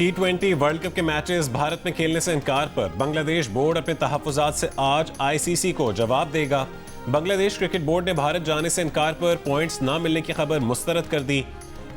T20 world cup के matches Bharat में खेलने से इनकार पर बांग्लादेश बोर्ड अपने तहफ्फुज़ात से आज ICC को जवाब देगा। बांग्लादेश क्रिकेट बोर्ड ने भारत जाने से इनकार पर पॉइंट्स ना मिलने की खबर मुस्तरद कर दी।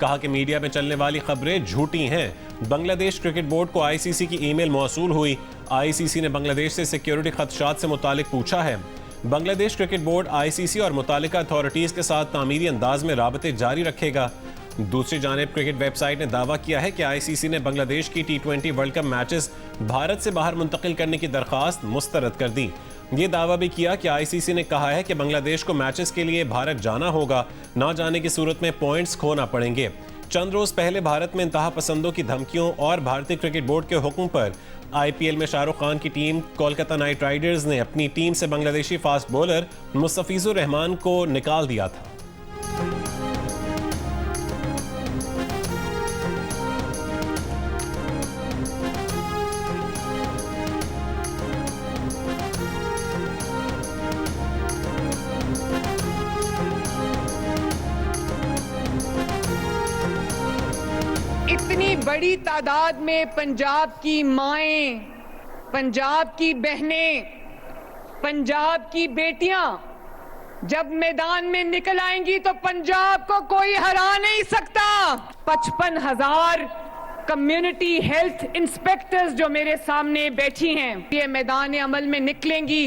कहा कि मीडिया में चलने वाली खबरें झूठी हैं। बांग्लादेश क्रिकेट बोर्ड को ICC की ईमेल मौसूल हुई। ICC ने बांग्लादेश से सिक्योरिटी खदशात से मुतालिक पूछा है। बांग्लादेश क्रिकेट बोर्ड ICC और मुतालिका अथॉरिटीज के साथ तामीरी अंदाज में राबते जारी रखेगा। दूसरी जानिब क्रिकेट वेबसाइट ने दावा किया है कि ICC ने बांग्लादेश की T20 world cup matches Bharat से बाहर मुंतकिल करने की दरख्वास्त मुस्तरद कर दी। ये दावा भी किया कि ICC ने कहा है कि बांग्लादेश को मैचेस के लिए भारत जाना होगा, ना जाने की सूरत में पॉइंट्स खोना पड़ेंगे। चंद रोज पहले भारत में इंतहा पसंदों की धमकियों और भारतीय क्रिकेट बोर्ड के हुक्म पर IPL में शाहरुख खान की टीम कोलकाता नाइट राइडर्स ने अपनी टीम से बांग्लादेशी फास्ट बॉलर मुस्तफिजुर रहमान को निकाल दिया था। इतनी बड़ी तादाद में पंजाब की माएं, पंजाब की बहनें, पंजाब की बेटियां जब मैदान में निकल आएंगी तो पंजाब को कोई हरा नहीं सकता। 55,000 कम्युनिटी हेल्थ इंस्पेक्टर्स जो मेरे सामने बैठी हैं, ये मैदान अमल में निकलेंगी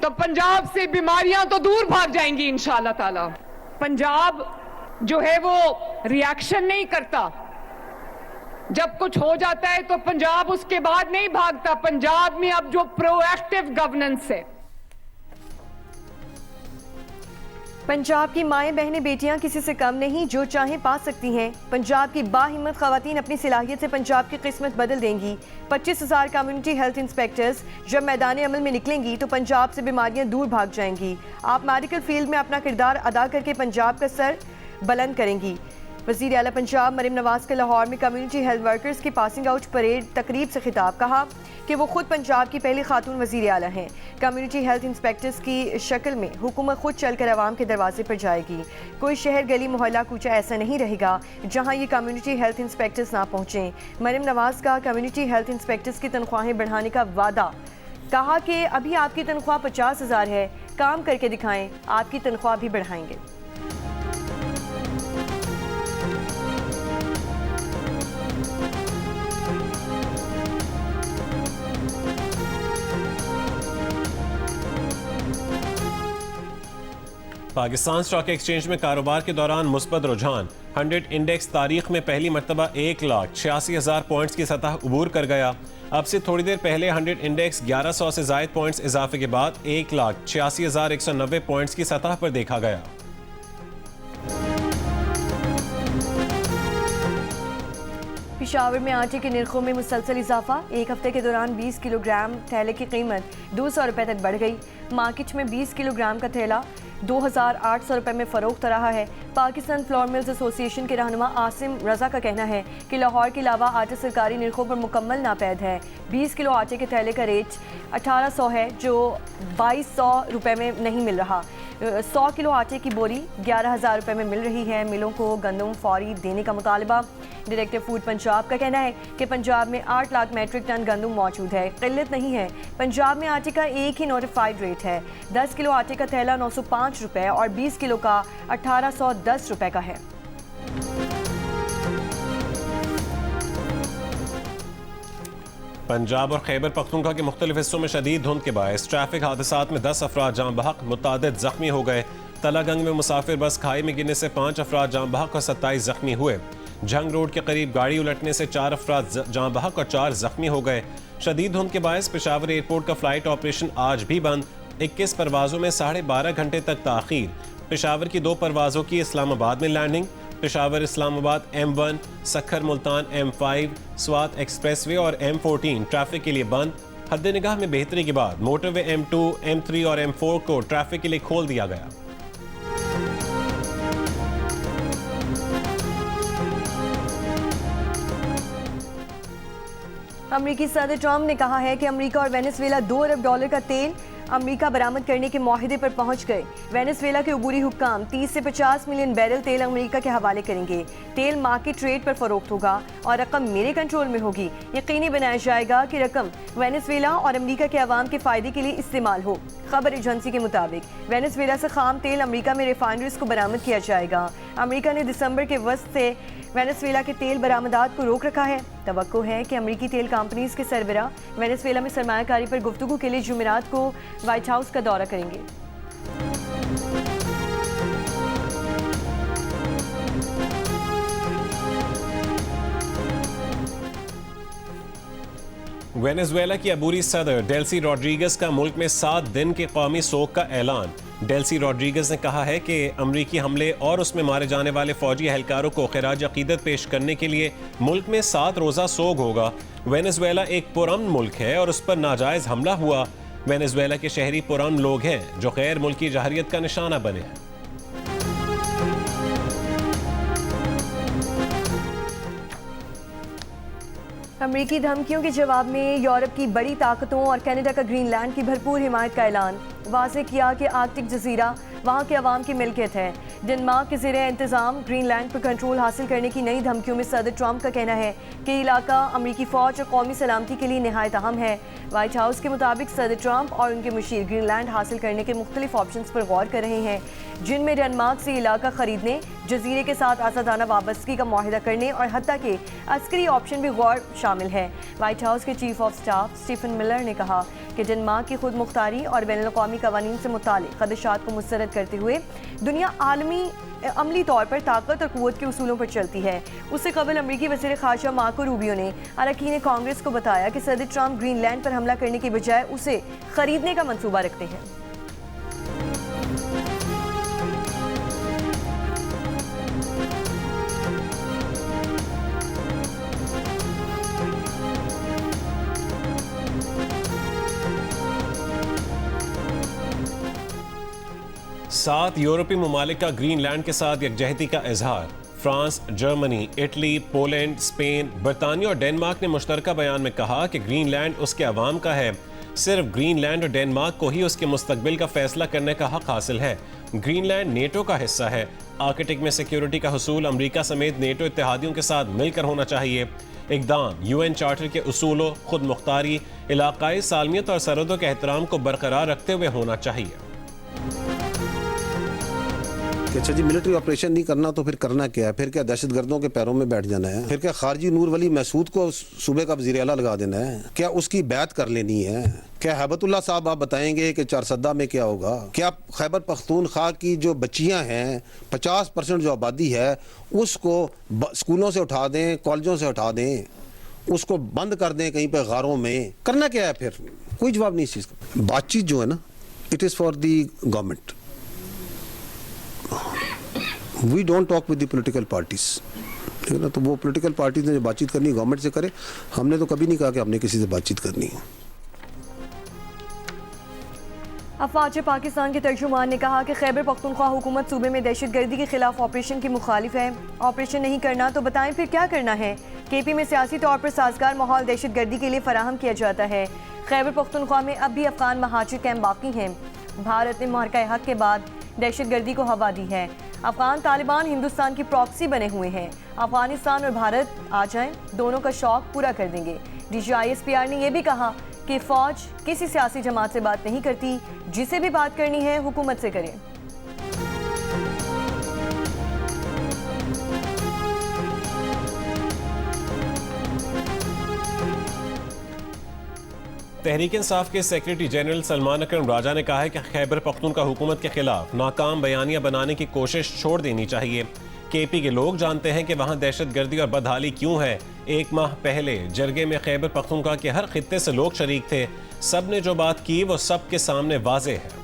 तो पंजाब से बीमारियां तो दूर भाग जाएंगी इंशाअल्लाह ताला। पंजाब जो है वो रिएक्शन नहीं करता। जब कुछ हो जाता है तो पंजाब उसके बाद नहीं भागता। पंजाब में अब जो प्रोएक्टिव गवर्नेंस है। पंजाब की माएं बहनें बेटियां किसी से कम नहीं, जो चाहें पा सकती हैं। पंजाब की बाहिम्मत खवातीन अपनी सलाहियत से पंजाब की किस्मत बदल देंगी। 25,000 कम्युनिटी हेल्थ इंस्पेक्टर्स जब मैदान अमल में निकलेंगी तो पंजाब से बीमारियां दूर भाग जाएंगी। आप मेडिकल फील्ड में अपना किरदार अदा करके पंजाब का सर बुलंद करेंगी। वज़ीर आला पंजाब मरियम नवाज का लाहौर में कम्युनिटी हेल्थ वर्कर्स की पासिंग आउट परेड तकरीब से खिताब। कहा कि वो खुद पंजाब की पहली खातून वज़ीर आला हैं। कम्युनिटी हेल्थ इंस्पेक्टर्स की शक्ल में हुकूमत खुद चलकर आवाम के दरवाजे पर जाएगी। कोई शहर गली मोहल्ला कूचा ऐसा नहीं रहेगा जहाँ ये कम्युनिटी हेल्थ इंस्पेक्टर्स ना पहुँचें। मरियम नवाज का कम्युनिटी हेल्थ इंस्पेक्टर्स की तनख्वाहें बढ़ाने का वादा। कहा कि अभी आपकी तनख्वाह 50,000 है, काम करके दिखाएं, आपकी तनख्वाह भी बढ़ाएंगे। पाकिस्तान स्टॉक एक्सचेंज में कारोबार के दौरान मुस्बत रुझान। 100 इंडेक्स तारीख में पहली मरतबा 1,86,000 पॉइंट्स की सतह उबूर कर गया। अब से थोड़ी देर पहले 100 इंडेक्स 1100 से जायद पॉइंट्स इजाफे के बाद 1,86,190 पॉइंट्स की सतह पर देखा गया। पेशावर में आटे के निर्खों में मुसलसल इजाफा। एक हफ्ते के दौरान 20 किलोग्राम थैले की कीमत 200 रुपये तक बढ़ गई। मार्केट में 20 किलोग्राम का थैला 2,800 रुपये में फरोख्त रहा है। पाकिस्तान फ्लोर मिल्स एसोसिएशन के रहनुमा आसिम रजा का कहना है कि लाहौर के अलावा आटा सरकारी निर्खों पर मुकम्मल नापैद है। 20 किलो आटे के थैले का रेट 1,800 है जो 2,200 रुपये में नहीं मिल रहा। 100 किलो आटे की बोरी 11,000 रुपये में मिल रही है। मिलों को गंदम फौरी देने का मुतालबा। डायरेक्टर फूड पंजाब का कहना है कि पंजाब में 8 लाख मैट्रिक टन गंदम मौजूद है, किल्लत नहीं है। पंजाब में आटे का एक ही नोटिफाइड रेट है। 10 किलो आटे का थैला 905 रुपये और 20 किलो का 1,810 रुपये का है। पंजाब और खैबर पख्तूनख्वा के मुख्तलिफ हिस्सों में शदीद धुंध के बायस ट्रैफिक हादसात में 10 अफराद जाँ बहक, मुतादिद जख्मी हो गए। तलागंग में मुसाफिर बस खाई में गिरने से 5 अफराद जाँ बहक और 27 जख्मी हुए। झंग रोड के करीब गाड़ी उलटने से 4 अफराद जाँ बहक और 4 जख्मी हो गए। शदीद धुंध के बायस पेशावर एयरपोर्ट का फ्लाइट ऑपरेशन आज भी बंद। 21 परवाजों में 12.5 घंटे तक ताखीर। पेशावर की 2 परवाजों की इस्लामाबाद में लैंडिंग। Peshawar Islamabad M1, Sukkur Multan M5, Swat expressway और M14 ट्रैफिक के लिए बंद। हद निगाह में बेहतरी के बाद मोटरवे M2, M3 और M4 को ट्रैफिक के लिए खोल दिया गया। अमरीकी सदर ट्रंप ने कहा है कि अमरीका और वेनेजुएला $2 अरब का तेल अमेरिका बरामद करने के माहिदे पर पहुंच गए। वेनेजुएला के अबूरी हुक्काम 30 से 50 मिलियन बैरल तेल अमेरिका के हवाले करेंगे। तेल मार्केट रेट पर फरोख्त होगा और रकम मेरे कंट्रोल में होगी। यकीनी बनाया जाएगा कि रकम वेनेजुएला और अमेरिका के अवाम के फायदे के लिए इस्तेमाल हो। खबर एजेंसी के मुताबिक वेनेजुएला से खाम तेल अमेरिका में रिफाइनरीज को बरामद किया जाएगा। अमेरिका ने दिसंबर के वस्त से वेनेजुएला के तेल बरामदात को रोक रखा है। तवक्को है कि अमेरिकी तेल कंपनीज के सरबराह वेनेजुएला में सरमायाकारी पर गुफ्तगू के लिए जुमेरात को व्हाइट हाउस का दौरा करेंगे। वेनेजुएला की अबूरी सदर डेल्सी रॉड्रिगस का मुल्क में 7 दिन के कौमी सोग का ऐलान। डेल्सी रॉड्रिगस ने कहा है कि अमरीकी हमले और उसमें मारे जाने वाले फौजी एहलकारों को खिराज अकीदत पेश करने के लिए मुल्क में 7 रोज़ा सोग होगा। वेनेजुएला एक पुरअमन मुल्क है और उस पर नाजायज़ हमला हुआ। वेनेजुएला के शहरी पुरअमन लोग हैं जो गैर मुल्की जहरियत का निशाना बने हैं। अमेरिकी धमकियों के जवाब में यूरोप की बड़ी ताकतों और कनाडा का ग्रीनलैंड की भरपूर हिमायत का ऐलान। वाज़ेह किया कि आर्कटिक जजीरा वहाँ के अवाम की मिल्कियत है। डेनमार्क के ज़ेरे इंतज़ाम ग्रीनलैंड पर कंट्रोल हासिल करने की नई धमकियों में सदर ट्रंप का कहना है कि इलाका अमेरिकी फ़ौज और कौमी सलामती के लिए निहायत अहम है। व्हाइट हाउस के मुताबिक सदर ट्रंप और उनके मुशीर ग्रीनलैंड हासिल करने के मुख्तलिफ ऑप्शंस पर गौर कर रहे हैं, जिनमें डेनमार्क से इलाका खरीदने, जजीरे के साथ आज़ादाना वाबस्तगी का मुआहिदा करने और हत्ता के अस्करी ऑप्शन भी गौर शामिल है। व्हाइट हाउस के chief of staff Stephen Miller ने कहा कि डेनमार्क की खुद मुख्तारी और बैनुल-अक़वामी कवानीन से मुतालिक खदशात को मुस्तरद करते हुए दुनिया आलमी अमली तौर पर ताकत और क़ुव्वत के उसूलों पर चलती है। उससे कबल अमरीकी वज़ीर ख़ारजा मार्को रूबियो ने अरकान कांग्रेस को बताया कि सदर ट्रंप ग्रीनलैंड पर हमला करने के बजाय उसे खरीदने का मंसूबा रखते हैं। सात यूरोपीय ममालिक का ग्रीनलैंड के साथ यकजहती का इजहार। France, Germany, Italy, Poland, Spain, बरतानिया और डेनमार्क ने मुश्तरका बयान में कहा कि ग्रीनलैंड उसके अवाम का है। सिर्फ ग्रीनलैंड और डेनमार्क को ही उसके मुस्तकबिल का फैसला करने का हक हासिल है। ग्रीनलैंड नेटो का हिस्सा है। आर्कटिक में सिक्योरिटी का हुसूल अमरीका समेत नेटो इत्तेहादियों के साथ मिलकर होना चाहिए। इक़दाम यूएन चार्टर के उसूलों, खुद मुख्तारी, इलाकाई सालमियत और सरहदों के एहतराम को बरकरार रखते हुए होना चाहिए। अच्छा जी, मिलिट्री ऑपरेशन नहीं करना तो फिर करना क्या है? फिर क्या दहशतगर्दों के पैरों में बैठ जाना है? फिर क्या खारजी नूर वली महसूद को सूबे का वज़ीर आला लगा देना है? क्या उसकी बैत कर लेनी है? क्या हैबतुल्लाह साहब आप बताएंगे कि चारसद्दा में क्या होगा? क्या खैबर पख्तूनख्वा की जो बच्चियां हैं, 50% जो आबादी है, उसको स्कूलों से उठा दें, कॉलेजों से उठा दें, उसको बंद कर दें कहीं पर गारों में? करना क्या है फिर? कोई जवाब नहीं इस चीज़ का। बातचीत जो है ना, it is for the government. We don't talk with the political parties, ठीक है ना? तो वो पॉलिटिकल पार्टीज ने जो बातचीत करनी गवर्नमेंट से करे। हमने तो कभी नहीं कहा कि हमने किसी से बातचीत करनी है। अफवाज पाकिस्तान के तर्जुमान ने कहा कि खैबर पख्तूनख्वा हुकूमत सूबे में दहशतगर्दी के खिलाफ ऑपरेशन की मुखालिफ है। ऑपरेशन नहीं करना तो बताएं फिर क्या करना है। केपी में सियासी तौर पर साजगार माहौल दहशतगर्दी के लिए फराहम किया जाता है। खैबर पख्तूनख्वा में अब भी अफगान महाजिर कैंप बाकी हैं। भारत ने मुहरका हक के बाद दहशतगर्दी को हवा दी है। अफगान तालिबान हिंदुस्तान की प्रॉक्सी बने हुए हैं। अफगानिस्तान और भारत आ जाएं, दोनों का शौक पूरा कर देंगे। DGISPR ने यह भी कहा कि फौज किसी सियासी जमात से बात नहीं करती, जिसे भी बात करनी है हुकूमत से करें। तहरीक इंसाफ के सेक्रेटरी जनरल सलमान अकरम राजा ने कहा है कि खैबर पख्तूनख्वा हुकूमत के खिलाफ नाकाम बयानियां बनाने की कोशिश छोड़ देनी चाहिए। केपी के लोग जानते हैं कि वहां दहशतगर्दी और बदहाली क्यों है। 1 माह पहले जरगे में खैबर पख्तूनख्वा के हर खित्ते से लोग शरीक थे। सब ने जो बात की वो सबके सामने वाज़ेह है।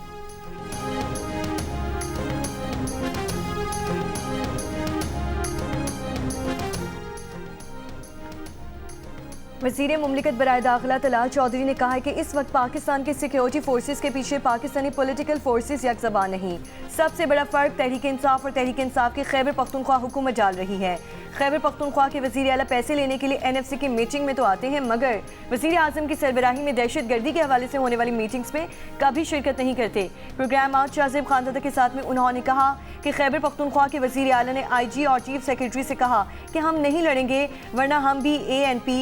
वज़ीर मुमलिकत बराए दाखिला तलाल चौधरी ने कहा है कि इस वक्त पाकिस्तान के सिक्योरिटी फोर्सेस के पीछे पाकिस्तानी पॉलिटिकल फोर्सेस यकज़बान नहीं। सबसे बड़ा फ़र्क तहरीक इंसाफ और तहरीक इंसाफ की खैबर पख्तूनख्वा हुकूमत डाल रही है। खैबर पख्तूनख्वा के वज़ीर आला पैसे लेने के लिए NFC की मीटिंग में तो आते हैं, मगर वज़ीर आज़म की सरबराही में दहशत गर्दी के हवाले से होने वाली मीटिंग्स में कभी शिरकत नहीं करते। प्रोग्राम आज शाहज़ेब खानज़ादा के साथ में उन्होंने कहा कि खैबर पख्तूनख्वा के वज़ीर आला ने IG और चीफ सेक्रेटरी से कहा कि हम नहीं लड़ेंगे, वरना हम भी ANP,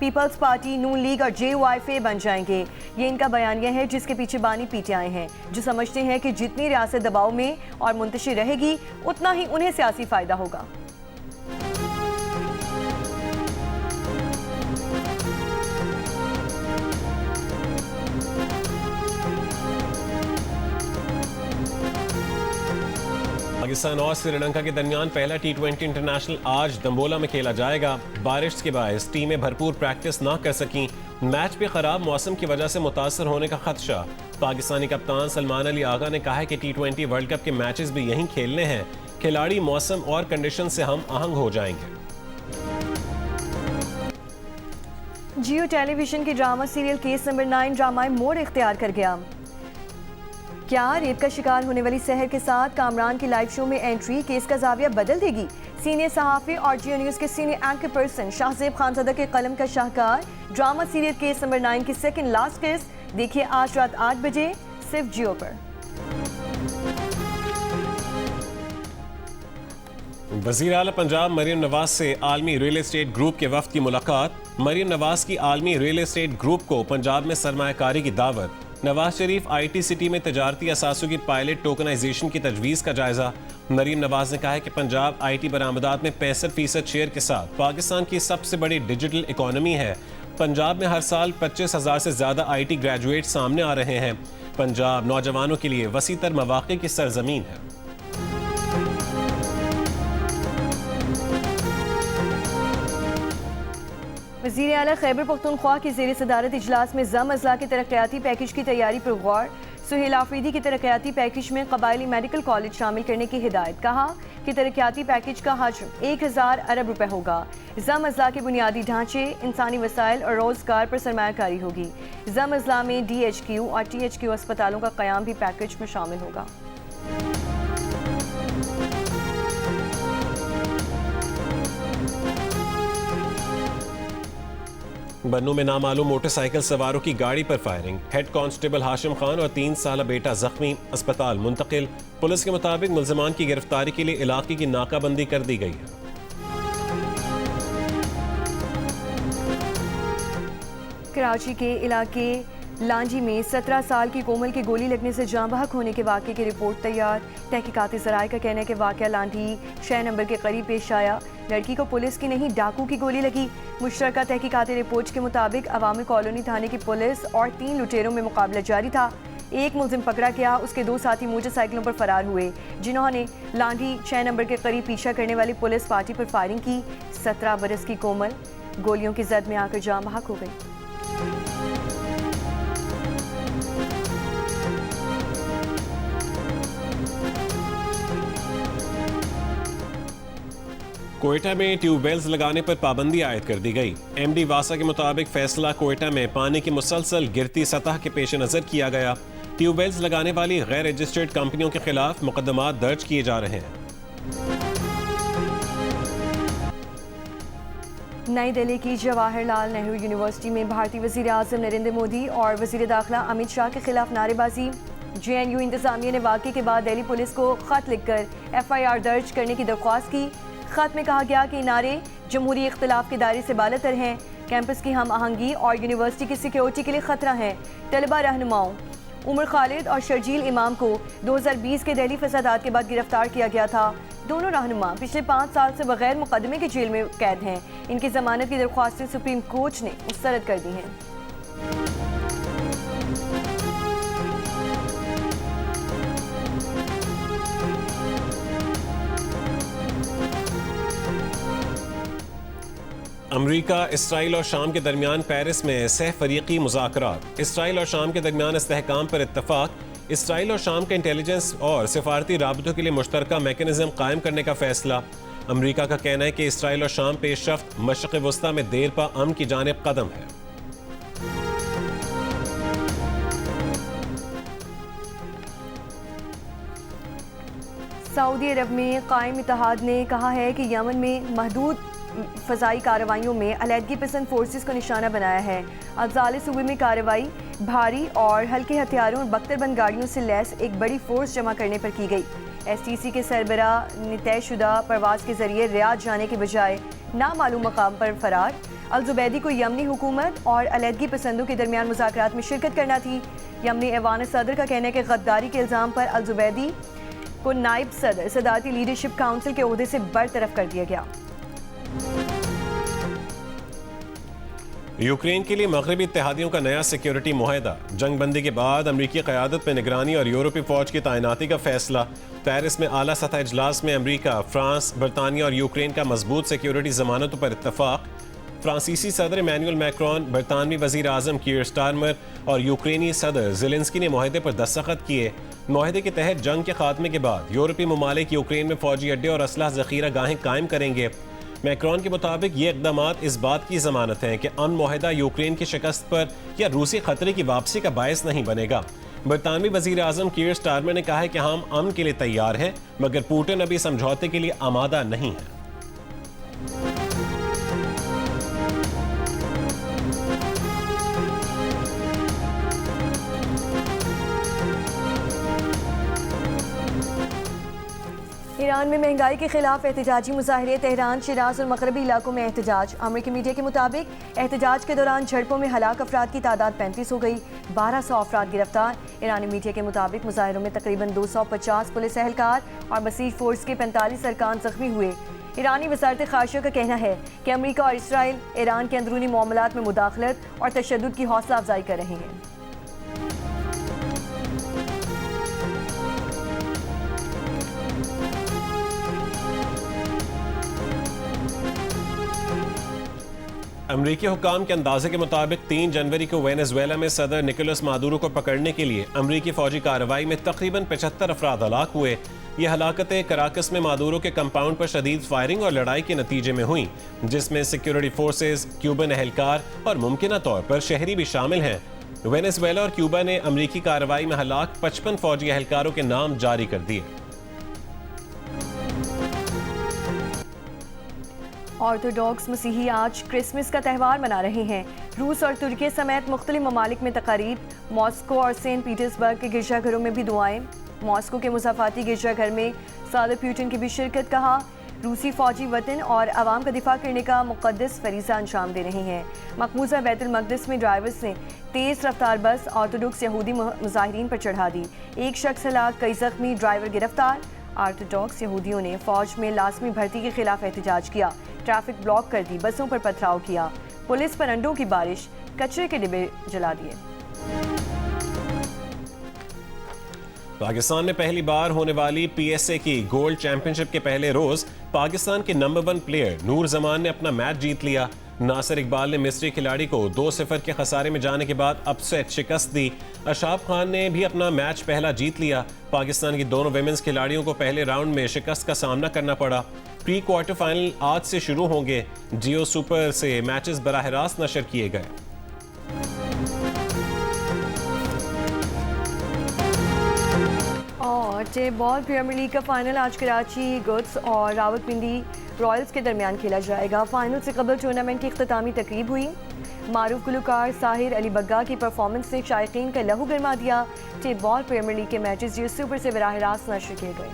पीपल्स पार्टी, नून लीग और JYF बन जाएंगे। ये इनका बयानिया है जिसके पीछे बानी PTI हैं, जो समझते हैं कि जितनी रियासत दबाव में और मुंतशिर रहेगी उतना ही उन्हें सियासी फ़ायदा होगा। पाकिस्तान और श्रीलंका के दरमियान पहला T20 इंटरनेशनल आज दंबोला में खेला जाएगा। बारिश के बायस टीमें भरपूर प्रैक्टिस ना कर सकीं। मैच पे खराब मौसम की वजह से मुतासर होने का खदशा। पाकिस्तानी कप्तान सलमान अली आगा ने कहा है कि T20 वर्ल्ड कप के मैचेस भी यहीं खेलने हैं। खिलाड़ी मौसम और कंडीशन से हम आहंग हो जाएंगे। जियो टेलीविजन की drama serial case number 9 drama मोड़ इख्तियार कर गया। क्या रेप का शिकार होने वाली सहर के साथ कामरान की लाइव शो में एंट्री केस का जाविया बदल देगी? सीनियर सहाफ़ी और जियो न्यूज़ के senior anchor person Shahzeb Khanzada के कलम का शाहकार ड्रामा सीरियल केस नंबर 9 की सेकंड लास्ट केस देखिए आज रात 8 बजे सिर्फ जियो पर। वज़ीर आला पंजाब मरियम नवाज से आलमी रियल एस्टेट ग्रुप के वफ्द की मुलाकात। मरियम नवाज की आलमी रियल एस्टेट ग्रुप को पंजाब में सरमायाकारी की दावत। नवाज शरीफ IT सिटी में तजारती असासों की पायलट टोकनाइजेशन की तजवीज़ का जायजा। मरियम नवाज ने कहा है कि पंजाब IT बरामदात में 65% शेयर के साथ पाकिस्तान की सबसे बड़ी डिजिटल इकॉनमी है। पंजाब में हर साल 25,000 से ज़्यादा IT ग्रेजुएट सामने आ रहे हैं। पंजाब नौजवानों के लिए वसीतर मौक़े की सरजमीन है। वज़ीर आला खैबर पख्तूनख्वा की ज़ेर सदारत इजलास में ज़म अज़ला के तरक्याती पैकेज की तैयारी पर गौर। सुहेल आफरीदी की तरक्याती पैकेज में कबायली मेडिकल कॉलेज शामिल करने की हिदायत। कहा कि तरक्याती पैकेज का हजम 1000 अरब रुपए होगा। ज़म अज़ला के बुनियादी ढांचे, इंसानी वसाइल और रोज़गार पर सरमायाकारी होगी। ज़म अज़ला में DHQ और THQ अस्पतालों का क़याम भी पैकेज में शामिल होगा। बन्नू में नामालूम मोटरसाइकिल सवारों की गाड़ी पर firing. Head constable Hashim Khan और 3 साला बेटा जख्मी, अस्पताल मुंतकिल। पुलिस के मुताबिक मुल्जिमान की गिरफ्तारी के लिए इलाके की नाकाबंदी कर दी गई है। कराची के इलाके लांजी में 17 साल की कोमल की गोली लगने से जाँ बहक होने के वाक़े की रिपोर्ट तैयार। तहकीकाती ज़राए का कहना है कि वाक़या लांडी 6 नंबर के करीब पेश आया। लड़की को पुलिस की नहीं डाकू की गोली लगी। मुश्तरका तहकीकाती रिपोर्ट के मुताबिक अवामी कॉलोनी थाने की पुलिस और 3 लुटेरों में मुकाबला जारी था। एक मुलजिम पकड़ा गया, उसके 2 साथी मोटरसाइकिलों पर फरार हुए, जिन्होंने लांडी 6 नंबर के करीब पीछा करने वाली पुलिस पार्टी पर फायरिंग की। 17 बरस की कोमल गोलियों की जद में आकर जाँ बहक हो गई। कोयटा में ट्यूबवेल्स लगाने पर पाबंदी आयद कर दी गई। MD वासा के मुताबिक फैसला कोयटा में पानी की मुसलसल गिरती सतह के पेश नज़र किया गया। ट्यूबवेल्स लगाने वाली गैर रजिस्टर्ड कंपनियों के खिलाफ मुकदमा दर्ज किए जा रहे हैं। नई दिल्ली की जवाहरलाल नेहरू यूनिवर्सिटी में भारतीय वज़ीर आज़म नरेंद्र मोदी और वज़ीर दाखिला अमित शाह के खिलाफ नारेबाजी। JNU इंतजामिया ने वाक़े के बाद दिल्ली पुलिस को खत लिखकर FIR दर्ज करने की दरख्वास्त की। खत में कहा गया कि नारे जमहूरी इख्तिलाफ के दायरे से बालतर हैं, कैंपस की हम आहंगी और यूनिवर्सिटी की सिक्योरिटी के लिए खतरा है। तलबा रहनुमाओं उमर खालिद और शर्जील इमाम को 2020 के दिल्ली फसादात के बाद गिरफ्तार किया गया था। दोनों रहनुमा पिछले 5 साल से बगैर मुकदमे के जेल में कैद हैं। इनकी जमानत की दरख्वास्तें सुप्रीम कोर्ट ने मुस्तरद कर दी हैं। अमरीका, इसराइल और शाम के दरमियान पेरिस में सह फरीकी मुज़ाकरात। इसराइल और शाम के दरमियान इस्तेहकाम पर इत्तफाक। इसराइल और शाम के इंटेलिजेंस और सिफारती राबतों के लिए मुश्तरका मैकेनिज्म कायम करने का फैसला। अमरीका का कहना है कि इसराइल और शाम पेशरफ्त मशरिक़ वस्ता में देर पा अमन की जानिब कदम है। सऊदी अरब में कायम इत्तेहाद ने कहा है कि यमन में महदूद फ़ज़ाई कार्रवाइयों में अलहदगी पसंद फोर्सेस को निशाना बनाया है। अफ़ज़ाल सूबे में कार्रवाई भारी और हल्के हथियारों और बख्तरबंद गाड़ियों से लैस एक बड़ी फोर्स जमा करने पर की गई। STC के सरबरा ने तयशुदा परवाज़ के जरिए रियाद जाने के बजाय नामालूम मकाम पर फरार। अल जुबैदी को यमनी हुकूमत और अलहदगी पसंदों के दरमियान मुज़ाकरात में शिरकत करना थी। यमनी ऐवान सदर का कहना है कि गद्दारी के इल्ज़ाम पर अल जुबैदी को नायब सदर सदारती लीडरशिप काउंसिल के ओहदे से बरतरफ कर दिया गया। यूक्रेन के लिए मगरबी इत्तेहादियों का नया सिक्योरिटी मुआहदा। जंग बंदी के बाद अमरीकी क़यादत में निगरानी और यूरोपीय फ़ौज की तैनाती का फैसला। पेरिस में आला सतह इजलास में अमरीका, फ्रांस, बरतानिया और यूक्रेन का मजबूत सिक्योरिटी जमानतों पर इत्तफाक। फ्रांसीसी सदर इमैनुअल मैक्रोन, बरतानवी वज़ीर आज़म कीर स्टारमर और यूक्रेनी सदर ज़ेलेंस्की ने मुआहदे पर दस्तखत किए। मुआहदे के तहत जंग के खात्मे के बाद यूरोपीय ममालिक यूक्रेन में फ़ौजी अड्डे और असलहा ज़ख़ीरा गाहें कायम करेंगे। मैक्रोन के मुताबिक ये इक़दामात इस बात की ज़मानत हैं कि अमन मुआहदा यूक्रेन की शिकस्त पर या रूसी खतरे की वापसी का बायस नहीं बनेगा। बरतानवी वज़ीर आज़म कीर स्टारमर ने कहा है कि हम अमन के लिए तैयार हैं, मगर पुतिन अभी समझौते के लिए आमादा नहीं है। ईरान में महंगाई के खिलाफ एहतजाजी मुजाहरे। तेहरान, शिराज और मगरबी इलाकों में एहतजाज। अमेरिकी मीडिया के मुताबिक एहतजाज के दौरान झड़पों में हलाक अफराद की तादाद 35 हो गई, 1200 अफराद गिरफ्तार। ईरानी मीडिया के मुताबिक मुजाहरों में तकरीबन 250 पुलिस एहलकार और बसीज फोर्स के 45 अरकान जख्मी हुए। ईरानी वज़ारत ख़ारिजा का कहना है कि अमेरिका और इसराइल ईरान के अंदरूनी मामलात में मुदाखलत और तशद्दुद की हौसला अफजाई कर रहे हैं। अमरीकी हुकाम के अंदाजे के मुताबिक 3 जनवरी को वेनेजुएला में सदर निकोलस मादुरो को पकड़ने के लिए अमरीकी फौजी कार्रवाई में तकरीबन 75 अफराद हलाक हुए। ये हलाकतें कराकस में मादुरो के कंपाउंड पर शदीद फायरिंग और लड़ाई के नतीजे में हुई, जिसमें सिक्योरिटी फोर्सेज, क्यूबन एहलकार और मुमकिना तौर पर शहरी भी शामिल हैं। वेनेजुएला और क्यूबा ने अमरीकी कार्रवाई में हलाक 55 फौजी एहलकारों के नाम जारी कर दिए। ऑर्थोडॉक्स मसीही आज क्रिसमस का त्यौहार मना रहे हैं। रूस और तुर्की समेत मुख्तलिफ ममालिक में तकारीब। मॉस्को और सेंट पीटर्सबर्ग के गिरजाघरों में भी दुआएं। मॉस्को के मुसाफाती गिरजाघर में सदर पुतिन की भी शिरकत। कहा, रूसी फौजी वतन और आवाम का दिफा करने का मुक़द्दस फरीज़ा अंजाम दे रहे हैं। मकबूजा बैतुल मक़दिस में ड्राइवर्स ने तेज़ रफ्तार बस ऑर्थोडॉक्स यहूदी मुजाहिरीन पर चढ़ा दी। एक शख्स हलाक, कई जख्मी, ड्राइवर गिरफ्तार। ऑर्थोडॉक्स यहूदियों ने फौज में लाजमी भर्ती के खिलाफ एहतजाज किया, ट्रैफिक ब्लॉक कर दी, बसों पर पथराव किया, पुलिस पर अंडों की बारिश, कचरे के डिब्बे जला दिए। पाकिस्तान में पहली बार होने वाली PSA की गोल्ड चैंपियनशिप के पहले रोज पाकिस्तान के नंबर 1 प्लेयर नूर जमान ने अपना मैच जीत लिया। नासिर इकबाल ने मिस्री खिलाड़ी को 2-0 के खसारे में जाने के बाद अपसेट शिकस्त दी। अशाब खान ने भी अपना मैच पहला जीत लिया। पाकिस्तान की दोनों विमेंस खिलाड़ियों को पहले राउंड में शिकस्त का सामना करना पड़ा। प्री क्वार्टर फाइनल आज से शुरू होंगे। जियो सुपर से मैचेस बराह रास्त नशर किए गए। और टेबॉल प्रीमियर लीग का फाइनल आज कराची गुड्स और रावलपिंडी रॉयल्स के दरमियान खेला जाएगा। फाइनल से कबल टूर्नामेंट की इख्तितामी तकरीब हुई। मारूफ गुलकार साहिर अली बग्गा की परफॉर्मेंस ने शायकीन का लहू गरमा दिया। टेबॉल प्रीमियर लीग के मैचेस जियो सुपर से बराह रास्त नशर किए गए।